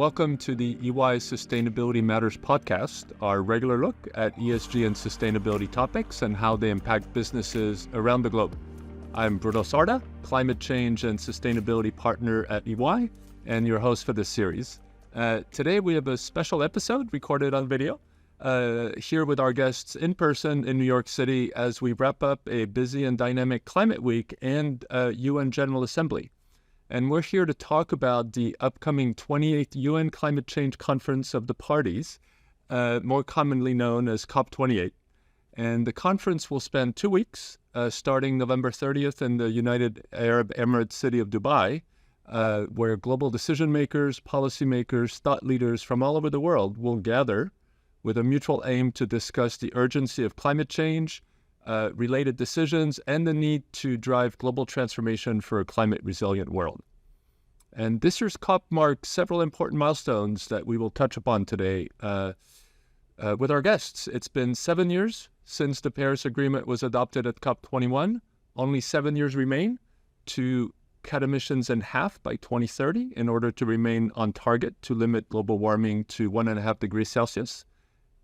welcome to the EY Sustainability Matters podcast, our regular look at ESG and sustainability topics and how they impact businesses around the globe. I'm Bruno Sarda, climate change and sustainability partner at EY, and your host for this series. Today we have a special episode recorded on video here with our guests in person in New York City as we wrap up a busy and dynamic climate week and UN General Assembly. And we're here to talk about the upcoming 28th UN Climate Change Conference of the Parties, more commonly known as COP28. And the conference will spend 2 weeks, starting November 30th in the United Arab Emirates city of Dubai, where global decision makers, policymakers, thought leaders from all over the world will gather with a mutual aim to discuss the urgency of climate change, related decisions, and the need to drive global transformation for a climate-resilient world. And this year's COP marks several important milestones that we will touch upon today with our guests. It's been 7 years since the Paris Agreement was adopted at COP21. Only 7 years remain to cut emissions in half by 2030 in order to remain on target to limit global warming to 1.5 degrees Celsius.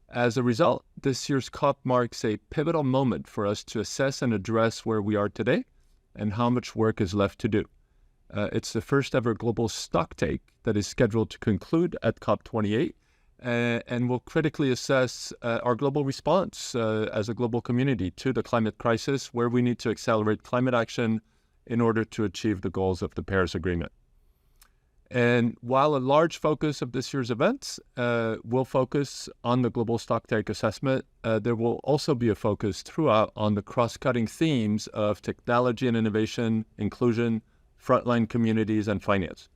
As a result, this year's COP marks a pivotal moment for us to assess and address where we are today and how much work is left to do. It's the first ever Global Stocktake that is scheduled to conclude at COP28 and will critically assess our global response as a global community to the climate crisis, where we need to accelerate climate action in order to achieve the goals of the Paris Agreement. And while a large focus of this year's events will focus on the Global Stocktake assessment, there will also be a focus throughout on the cross-cutting themes of technology and innovation, inclusion, frontline communities, and finance.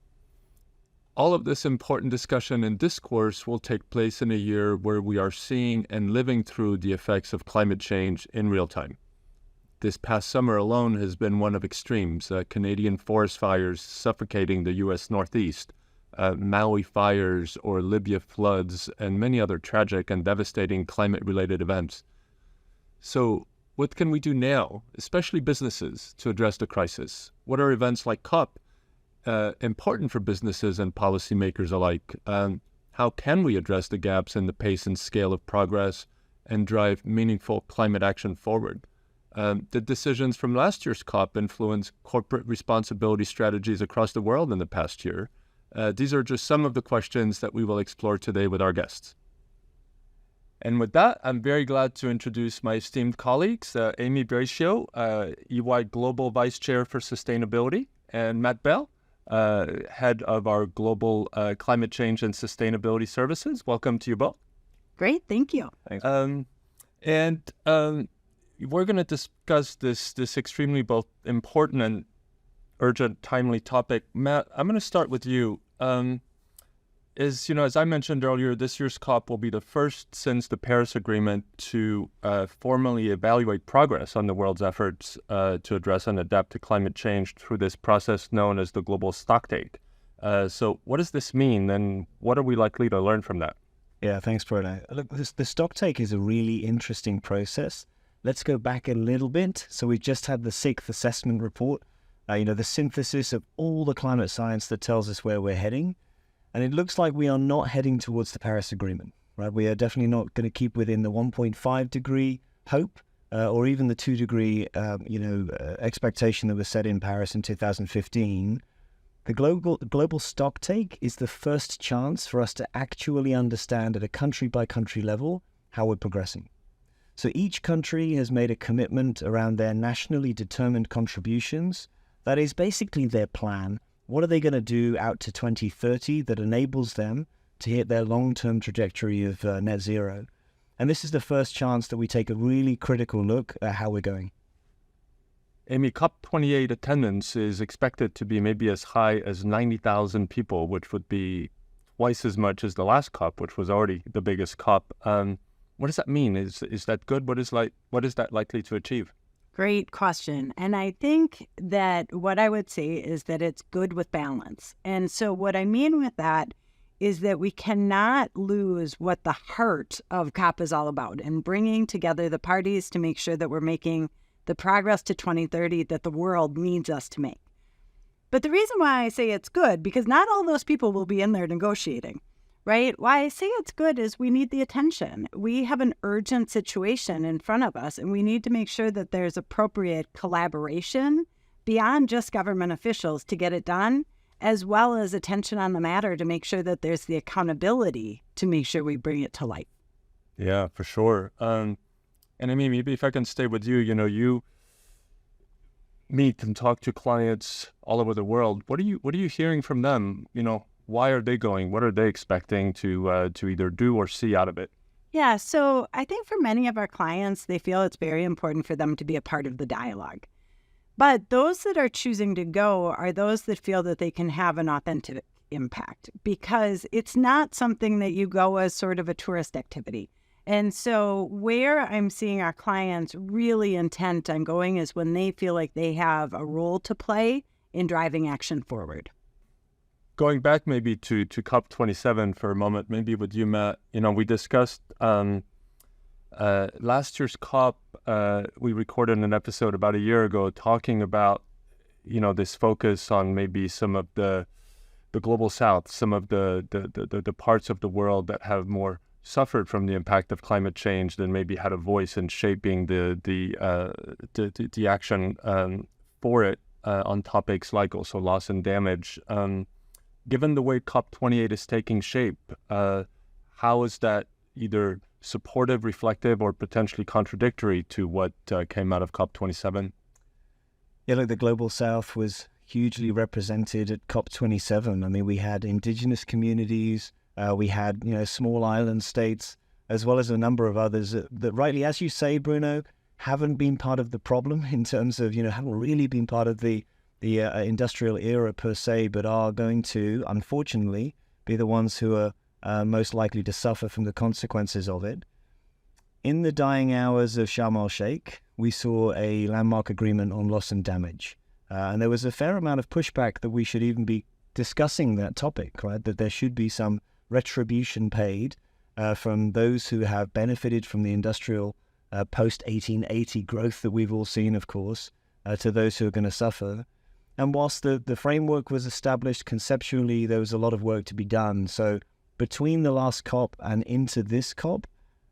All of this important discussion and discourse will take place in a year where we are seeing and living through the effects of climate change in real time. This past summer alone has been one of extremes. Canadian forest fires suffocating the U.S. Northeast, Maui fires or Libya floods, and many other tragic and devastating climate-related events. So what can we do now, especially businesses, to address the crisis? What are events like COP important for businesses and policymakers alike? How can we address the gaps in the pace and scale of progress and drive meaningful climate action forward? Did decisions from last year's COP influence corporate responsibility strategies across the world in the past year? These are just some of the questions that we will explore today with our guests. And with that, I'm very glad to introduce my esteemed colleagues, Amy Brachio, EY Global Vice Chair for Sustainability, and Matt Bell, Head of our Global Climate Change and Sustainability Services. Welcome to you both. Great, thank you. Thanks. We're going to discuss this extremely both important and urgent, timely topic. Matt, I'm going to start with you. As I mentioned earlier, this year's COP will be the first since the Paris Agreement to formally evaluate progress on the world's efforts to address and adapt to climate change through this process known as the Global Stocktake. So what does this mean, and what are we likely to learn from that? Yeah, thanks, Bruno. Look, the Stocktake is a really interesting process. Let's go back a little bit. So we've just had the 6th assessment report, the synthesis of all the climate science that tells us where we're heading. And it looks like we are not heading towards the Paris Agreement, right? We are definitely not going to keep within the 1.5 degree hope or even the 2 degree, expectation that was set in Paris in 2015. The global Stocktake is the first chance for us to actually understand at a country-by-country level how we're progressing. So each country has made a commitment around their nationally determined contributions. That is basically their plan. What are they going to do out to 2030 that enables them to hit their long-term trajectory of net zero? And this is the first chance that we take a really critical look at how we're going. Amy, COP28 attendance is expected to be maybe as high as 90,000 people, which would be twice as much as the last COP, which was already the biggest COP. What does that mean? Is that good? What is that likely to achieve? Great question. And I think that what I would say is that it's good with balance. And so what I mean with that is that we cannot lose what the heart of COP is all about, and bringing together the parties to make sure that we're making the progress to 2030 that the world needs us to make. But the reason why I say it's good, because not all those people will be in there negotiating, right? Why I say it's good is we need the attention. We have an urgent situation in front of us, and we need to make sure that there's appropriate collaboration beyond just government officials to get it done, as well as attention on the matter to make sure that there's the accountability to make sure we bring it to light. Yeah, for sure. And I mean, maybe if I can stay with you, you meet and talk to clients all over the world. What are you hearing from them? Why are they going? What are they expecting to either do or see out of it? Yeah, so I think for many of our clients, they feel it's very important for them to be a part of the dialogue. But those that are choosing to go are those that feel that they can have an authentic impact, because it's not something that you go as sort of a tourist activity. And so where I'm seeing our clients really intent on going is when they feel like they have a role to play in driving action forward. Going back maybe to COP27 for a moment, maybe with you, Matt, we discussed last year's COP. We recorded an episode about a year ago talking about, this focus on maybe some of the global south, some of the parts of the world that have more suffered from the impact of climate change than maybe had a voice in shaping the action for it on topics like also loss and damage. Given the way COP28 is taking shape, how is that either supportive, reflective, or potentially contradictory to what came out of COP27? Yeah, look, the Global South was hugely represented at COP27. I mean, we had indigenous communities, we had, small island states, as well as a number of others that rightly, as you say, Bruno, haven't been part of the problem in terms of, haven't really been part of the industrial era per se, but are going to, unfortunately, be the ones who are most likely to suffer from the consequences of it. In the dying hours of Sharm el-Sheikh, we saw a landmark agreement on loss and damage. And there was a fair amount of pushback that we should even be discussing that topic, right? That there should be some retribution paid from those who have benefited from the industrial post-1880 growth that we've all seen, of course, to those who are going to suffer. And whilst the framework was established conceptually, there was a lot of work to be done. So between the last COP and into this COP,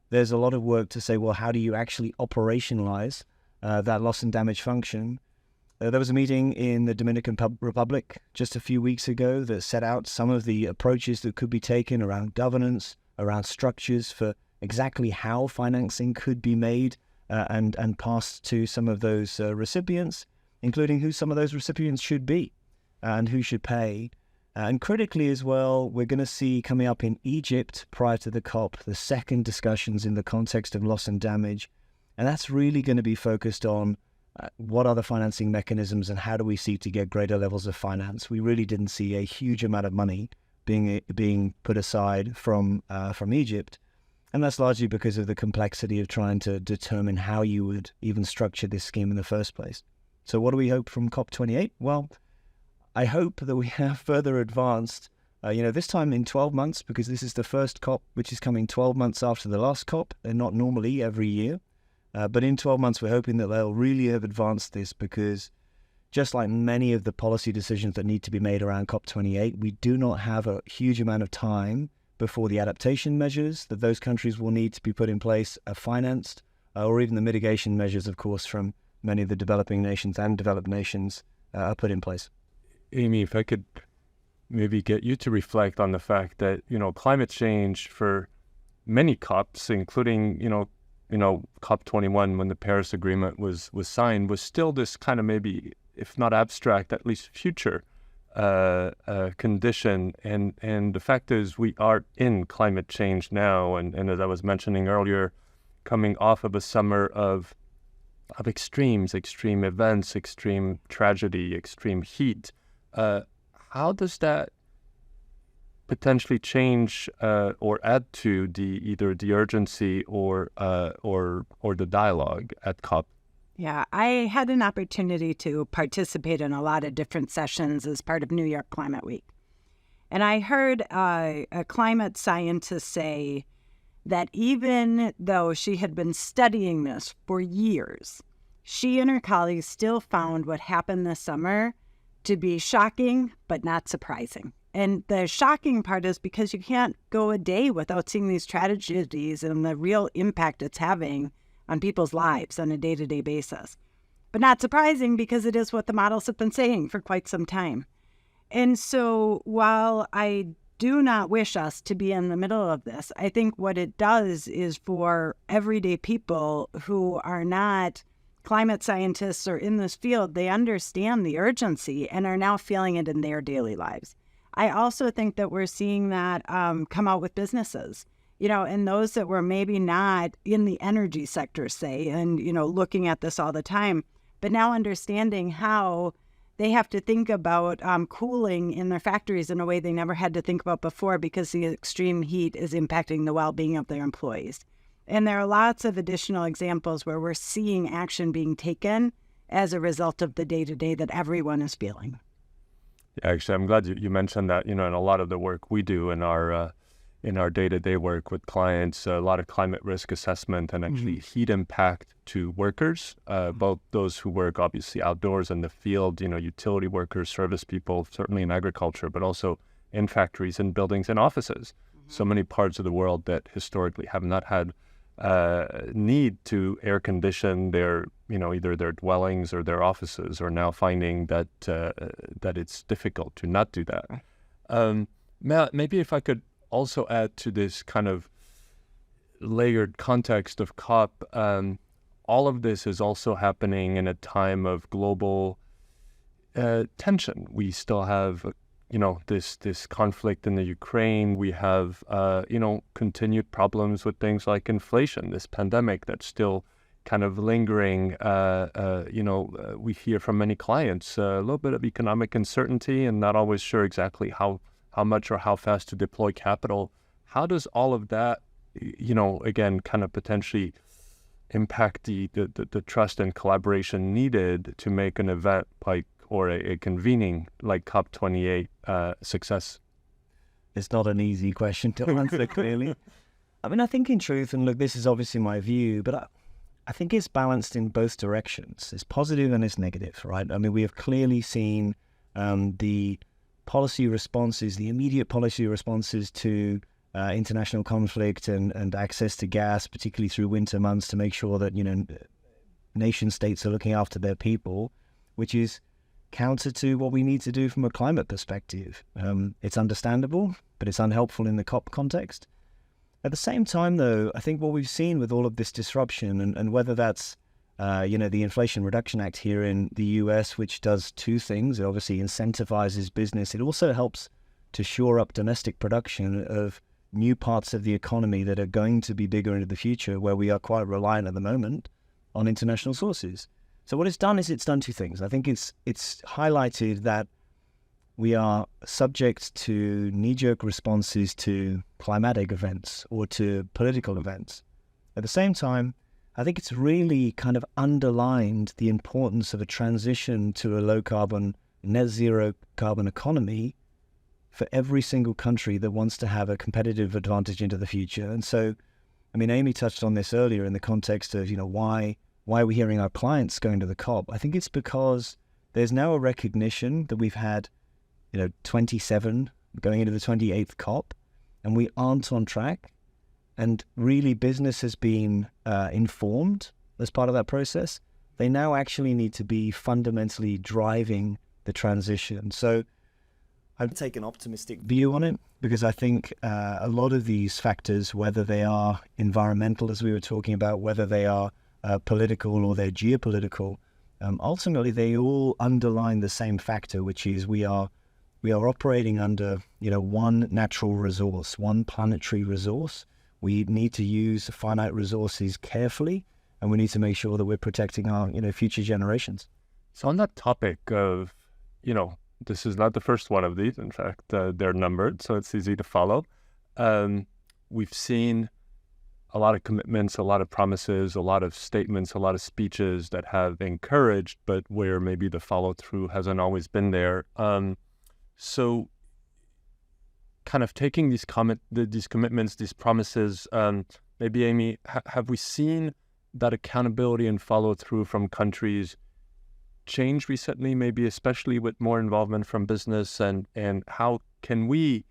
there's a lot of work to say, well, how do you actually operationalize that loss and damage function? There was a meeting in the Dominican Republic just a few weeks ago that set out some of the approaches that could be taken around governance, around structures for exactly how financing could be made and passed to some of those recipients, including who some of those recipients should be and who should pay. And critically as well, we're going to see coming up in Egypt prior to the COP, the second discussions in the context of loss and damage. And that's really going to be focused on what are the financing mechanisms and how do we seek to get greater levels of finance. We really didn't see a huge amount of money being put aside from Egypt. And that's largely because of the complexity of trying to determine how you would even structure this scheme in the first place. So what do we hope from COP28? Well, I hope that we have further advanced, this time in 12 months, because this is the first COP, which is coming 12 months after the last COP. They're not normally every year. But in 12 months, we're hoping that they'll really have advanced this, because just like many of the policy decisions that need to be made around COP28, we do not have a huge amount of time before the adaptation measures that those countries will need to be put in place are financed, or even the mitigation measures, of course, from many of the developing nations and developed nations are put in place. Amy, if I could maybe get you to reflect on the fact that, climate change for many COPs, including, COP21, when the Paris Agreement was signed, was still this kind of maybe, if not abstract, at least future condition. And the fact is we are in climate change now. And as I was mentioning earlier, coming off of a summer of extremes, extreme events, extreme tragedy, extreme heat. How does that potentially change or add to either the urgency or the dialogue at COP? Yeah, I had an opportunity to participate in a lot of different sessions as part of New York Climate Week. And I heard a climate scientist say that even though she had been studying this for years, she and her colleagues still found what happened this summer to be shocking, but not surprising. And the shocking part is because you can't go a day without seeing these tragedies and the real impact it's having on people's lives on a day-to-day basis. But not surprising because it is what the models have been saying for quite some time. And so while I do not wish us to be in the middle of this, I think what it does is for everyday people who are not climate scientists or in this field, they understand the urgency and are now feeling it in their daily lives. I also think that we're seeing that come out with businesses, and those that were maybe not in the energy sector, say, and, looking at this all the time, but now understanding how they have to think about cooling in their factories in a way they never had to think about before because the extreme heat is impacting the well-being of their employees. And there are lots of additional examples where we're seeing action being taken as a result of the day-to-day that everyone is feeling. Yeah, actually, I'm glad you mentioned that, in a lot of the work we do in our day-to-day work with clients, a lot of climate risk assessment and actually heat impact to workers, both those who work obviously outdoors in the field, utility workers, service people, certainly in agriculture, but also in factories and buildings and offices. So many parts of the world that historically have not had need to air condition their, either their dwellings or their offices, are now finding that it's difficult to not do that. Matt, maybe if I could also add to this kind of layered context of COP, all of this is also happening in a time of global tension. We still have this conflict in the Ukraine. We have, continued problems with things like inflation, this pandemic that's still kind of lingering. We hear from many clients a little bit of economic uncertainty and not always sure exactly how much or how fast to deploy capital. How does all of that, again, kind of potentially impact the trust and collaboration needed to make an event like or a convening like COP28 success? It's not an easy question to answer clearly. I think in truth, and look, this is obviously my view, but I think it's balanced in both directions. It's positive and it's negative, right? We have clearly seen the policy responses, the immediate policy responses to international conflict and access to gas, particularly through winter months, to make sure that, nation states are looking after their people, which is counter to what we need to do from a climate perspective. It's understandable, but it's unhelpful in the COP context. At the same time, though, I think what we've seen with all of this disruption, and whether that's, the Inflation Reduction Act here in the US, which does two things. It obviously incentivizes business. It also helps to shore up domestic production of new parts of the economy that are going to be bigger into the future, where we are quite reliant at the moment on international sources. So what it's done is it's done two things. I think it's highlighted that we are subject to knee-jerk responses to climatic events or to political events. At the same time, I think it's really kind of underlined the importance of a transition to a low-carbon, net-zero carbon economy for every single country that wants to have a competitive advantage into the future. And so, Amy touched on this earlier in the context of, why are we hearing our clients going to the COP? I think it's because there's now a recognition that we've had, 27 going into the 28th COP, and we aren't on track. And really, business has been informed as part of that process. They now actually need to be fundamentally driving the transition. So I'd take an optimistic view on it, because I think a lot of these factors, whether they are environmental, as we were talking about, whether they are political or they're geopolitical, ultimately they all underline the same factor, which is we are operating under one natural resource, one planetary resource. We need to use finite resources carefully, and we need to make sure that we're protecting our future generations. So on that topic of, this is not the first one of these. In fact, they're numbered, so it's easy to follow. We've seen a lot of commitments, a lot of promises, a lot of statements, a lot of speeches that have encouraged, but where maybe the follow-through hasn't always been there. So kind of taking these commitments, these promises, maybe, Amy, have we seen that accountability and follow-through from countries changed recently, maybe especially with more involvement from business, and how can we,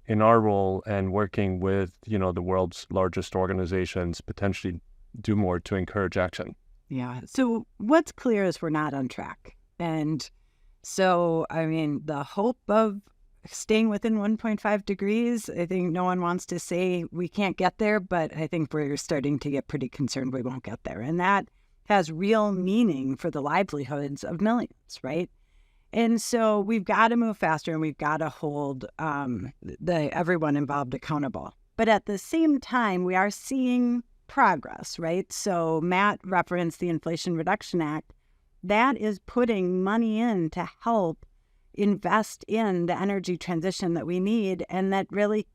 in our role and working with, the world's largest organizations, potentially do more to encourage action? Yeah. So what's clear is we're not on track. And so, I mean, the hope of staying within 1.5 degrees, I think no one wants to say we can't get there, but I think we're starting to get pretty concerned we won't get there. And that has real meaning for the livelihoods of millions, right? And so we've got to move faster, and we've got to hold everyone involved accountable. But at the same time, we are seeing progress, right? So Matt referenced the Inflation Reduction Act. That is putting money in to help invest in the energy transition that we need, and that really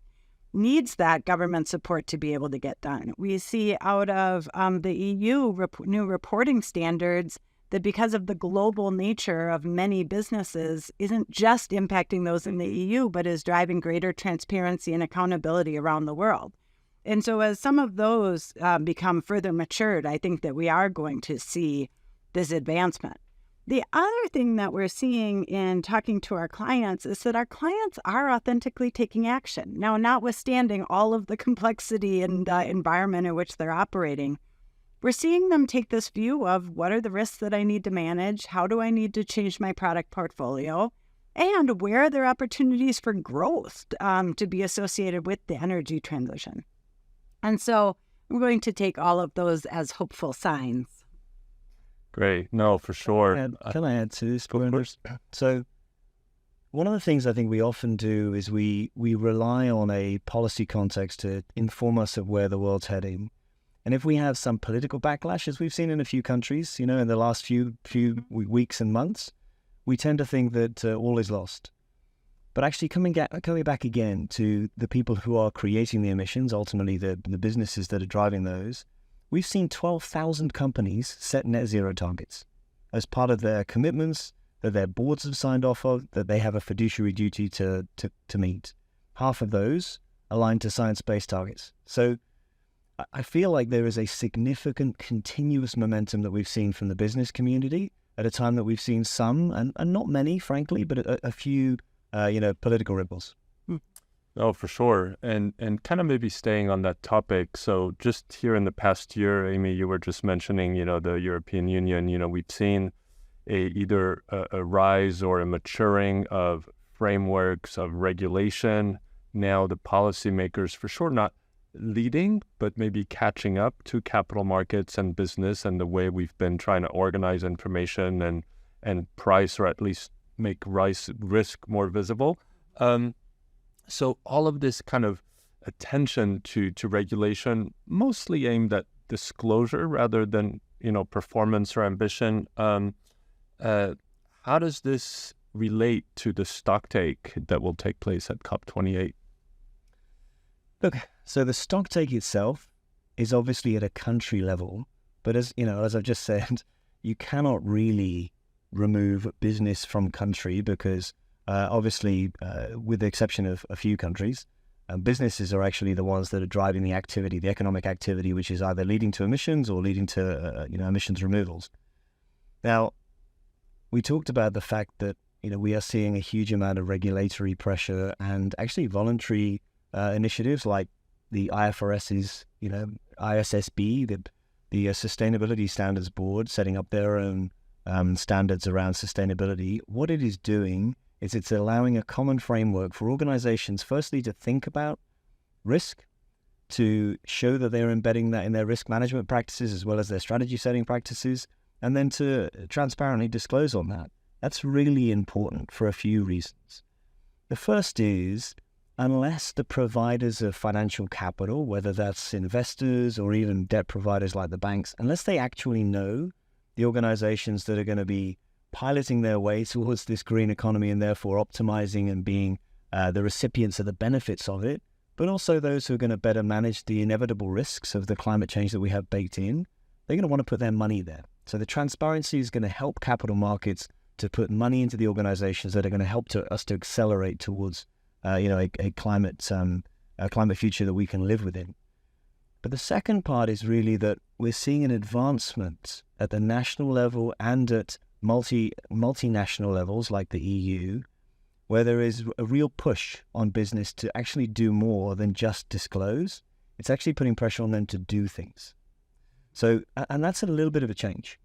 needs that government support to be able to get done. We see out of the EU new reporting standards that because of the global nature of many businesses isn't just impacting those in the EU, but is driving greater transparency and accountability around the world. And so as some of those become further matured, I think that we are going to see this advancement. The other thing that we're seeing in talking to our clients is that our clients are authentically taking action. Now, notwithstanding all of the complexity and the environment in which they're operating, we're seeing them take this view of what are the risks that I need to manage, how do I need to change my product portfolio, and where are there opportunities for growth to be associated with the energy transition. And so I'm going to take all of those as hopeful signs. Great. No, for sure. Can I add to this, Bruno? So one of the things I think we often do is we rely on a policy context to inform us of where the world's heading. And if we have some political backlash, as we've seen in a few countries, in the last few weeks and months, we tend to think that all is lost. But actually coming back again to the people who are creating the emissions, ultimately the businesses that are driving those, we've seen 12,000 companies set net zero targets as part of their commitments that their boards have signed off of, that they have a fiduciary duty to meet. Half of those aligned to science-based targets. So I feel like there is a significant continuous momentum that we've seen from the business community at a time that we've seen some, and not many, frankly, but a few, political ripples. Oh, for sure. And kind of maybe staying on that topic. So just here in the past year, Amy, you were just mentioning, the European Union, we've seen either a rise or a maturing of frameworks of regulation. Now the policymakers, for sure, not leading, but maybe catching up to capital markets and business and the way we've been trying to organize information and price, or at least make risk more visible. So all of this kind of attention to regulation, mostly aimed at disclosure rather than, performance or ambition. How does this relate to the stocktake that will take place at COP28? Look, so the stocktake itself is obviously at a country level, but as I've just said, you cannot really remove business from country because obviously, with the exception of a few countries, businesses are actually the ones that are driving the activity, the economic activity, which is either leading to emissions or leading to emissions removals. Now, we talked about the fact that we are seeing a huge amount of regulatory pressure and actually voluntary initiatives like the IFRS's, ISSB, the Sustainability Standards Board, setting up their own standards around sustainability. What it is doing is it's allowing a common framework for organizations, firstly, to think about risk, to show that they're embedding that in their risk management practices as well as their strategy setting practices, and then to transparently disclose on that. That's really important for a few reasons. The first is, unless the providers of financial capital, whether that's investors or even debt providers like the banks, unless they actually know the organizations that are going to be piloting their way towards this green economy and therefore optimizing and being the recipients of the benefits of it, but also those who are going to better manage the inevitable risks of the climate change that we have baked in, they're going to want to put their money there. So the transparency is going to help capital markets to put money into the organizations that are going to help us to accelerate towards a climate future that we can live within. But the second part is really that we're seeing an advancement at the national level and at multinational levels like the EU, where there is a real push on business to actually do more than just disclose. It's actually putting pressure on them to do things. So, and that's a little bit of a change.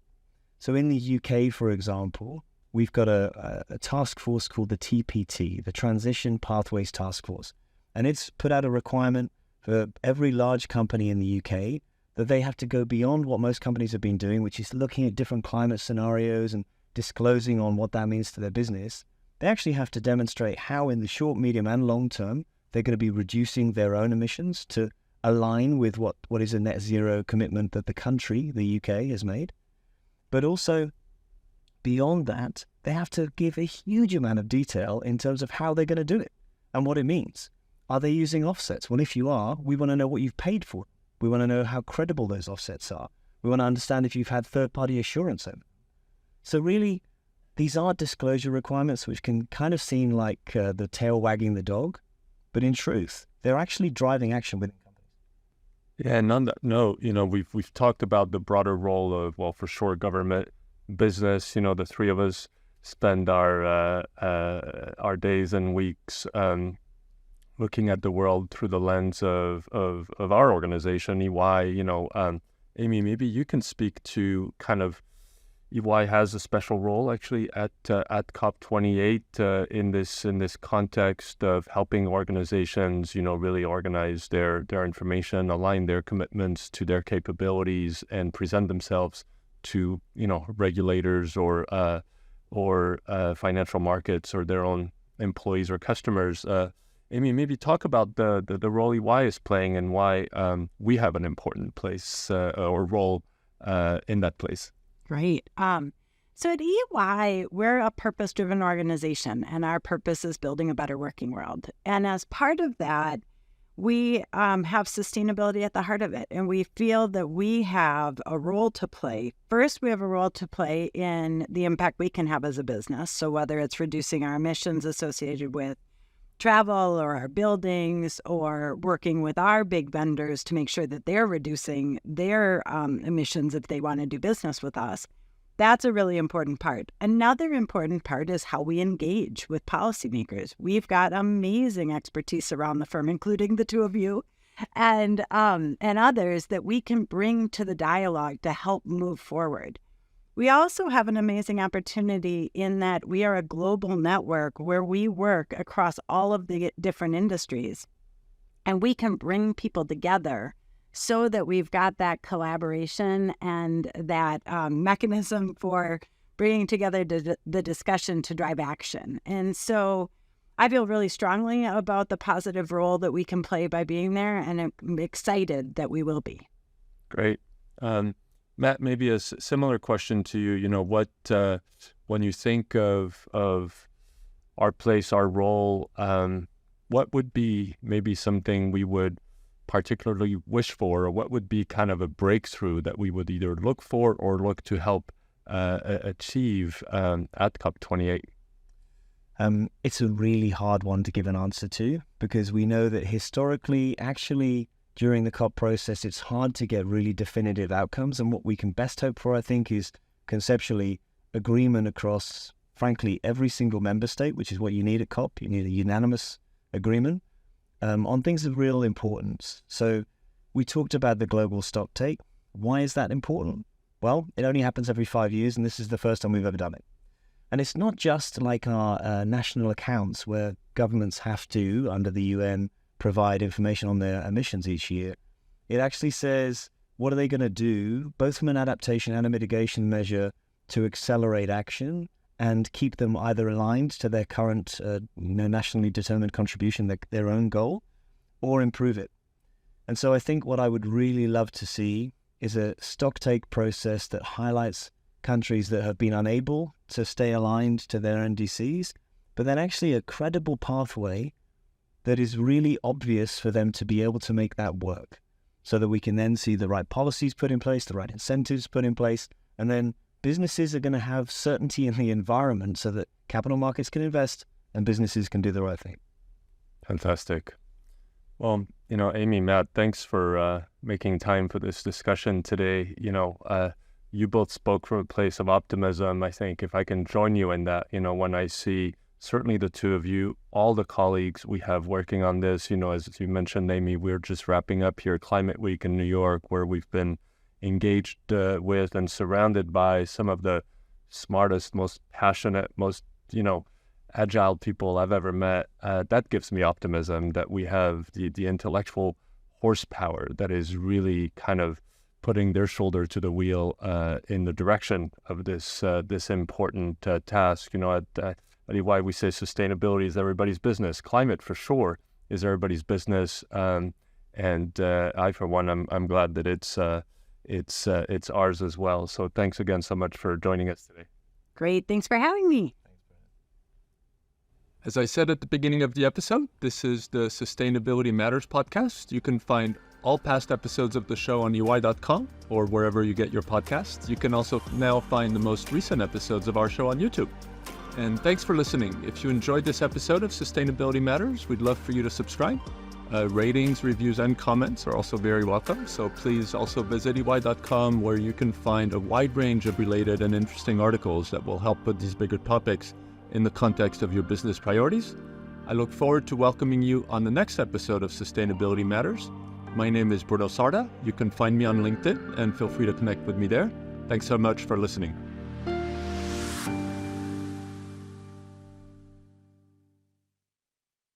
So in the UK, for example, we've got a task force called the TPT, the Transition Pathways Task Force. And it's put out a requirement for every large company in the UK that they have to go beyond what most companies have been doing, which is looking at different climate scenarios and disclosing on what that means to their business. They actually have to demonstrate how in the short, medium, and long term, they're going to be reducing their own emissions to align with what is a net zero commitment that the country, the UK, has made. But also, beyond that, they have to give a huge amount of detail in terms of how they're going to do it and what it means. Are they using offsets? Well, if you are, we want to know what you've paid for. We want to know how credible those offsets are. We want to understand if you've had third-party assurance over them. So really, these are disclosure requirements which can kind of seem like the tail wagging the dog, but in truth, they're actually driving action within companies. Yeah, and on that note, we've talked about the broader role of, well, for sure, government, business. The three of us spend our days and weeks looking at the world through the lens of our organization, EY. Amy, maybe you can speak to kind of EY has a special role actually at COP28 in this context of helping organizations, really organize their information, align their commitments to their capabilities, and present themselves to regulators or financial markets or their own employees or customers. Amy, maybe talk about the role EY is playing and why we have an important place or role in that place. Great. So at EY, we're a purpose-driven organization, and our purpose is building a better working world. And as part of that, we have sustainability at the heart of it, and we feel that we have a role to play. First, we have a role to play in the impact we can have as a business. So whether it's reducing our emissions associated with travel or our buildings, or working with our big vendors to make sure that they're reducing their emissions if they want to do business with us. That's a really important part. Another important part is how we engage with policymakers. We've got amazing expertise around the firm, including the two of you and others that we can bring to the dialogue to help move forward. We also have an amazing opportunity in that we are a global network where we work across all of the different industries, and we can bring people together so that we've got that collaboration and that mechanism for bringing together the discussion to drive action. And so I feel really strongly about the positive role that we can play by being there, and I'm excited that we will be. Great. Matt, maybe a similar question to you. What when you think of our place, our role, what would be maybe something we would particularly wish for, or what would be kind of a breakthrough that we would either look for or look to help achieve at COP28? It's a really hard one to give an answer to, because we know that historically, actually, during the COP process, it's hard to get really definitive outcomes. And what we can best hope for, I think, is conceptually agreement across, frankly, every single member state, which is what you need at COP. You need a unanimous agreement on things of real importance. So we talked about the Global Stocktake. Why is that important? Well, it only happens every 5 years, and this is the first time we've ever done it. And it's not just like our national accounts where governments have to, under the UN, provide information on their emissions each year. It actually says, what are they going to do, both from an adaptation and a mitigation measure, to accelerate action and keep them either aligned to their current nationally determined contribution, their own goal, or improve it. And so I think what I would really love to see is a stocktake process that highlights countries that have been unable to stay aligned to their NDCs, but then actually a credible pathway that is really obvious for them to be able to make that work, so that we can then see the right policies put in place, the right incentives put in place, and then businesses are going to have certainty in the environment so that capital markets can invest and businesses can do the right thing. Fantastic. Well, Amy, Matt, thanks for making time for this discussion today. you both spoke from a place of optimism. I think if I can join you in that, when I see certainly the two of you, all the colleagues we have working on this, as you mentioned, Amy, we're just wrapping up here Climate Week in New York, where we've been engaged with and surrounded by some of the smartest, most passionate, most, agile people I've ever met. That gives me optimism that we have the intellectual horsepower that is really kind of putting their shoulder to the wheel in the direction of this important task. At EY we say sustainability is everybody's business. Climate for sure is everybody's business, and I for one I'm glad that it's ours as well. So thanks again so much for joining us today. Great, thanks for having me. As I said at the beginning of the episode, this is the Sustainability Matters podcast. You can find all past episodes of the show on EY.com or wherever you get your podcasts. You can also now find the most recent episodes of our show on YouTube. And thanks for listening. If you enjoyed this episode of Sustainability Matters, we'd love for you to subscribe. Ratings, reviews, and comments are also very welcome. So please also visit EY.com, where you can find a wide range of related and interesting articles that will help put these bigger topics in the context of your business priorities. I look forward to welcoming you on the next episode of Sustainability Matters. My name is Bruno Sarda. You can find me on LinkedIn and feel free to connect with me there. Thanks so much for listening.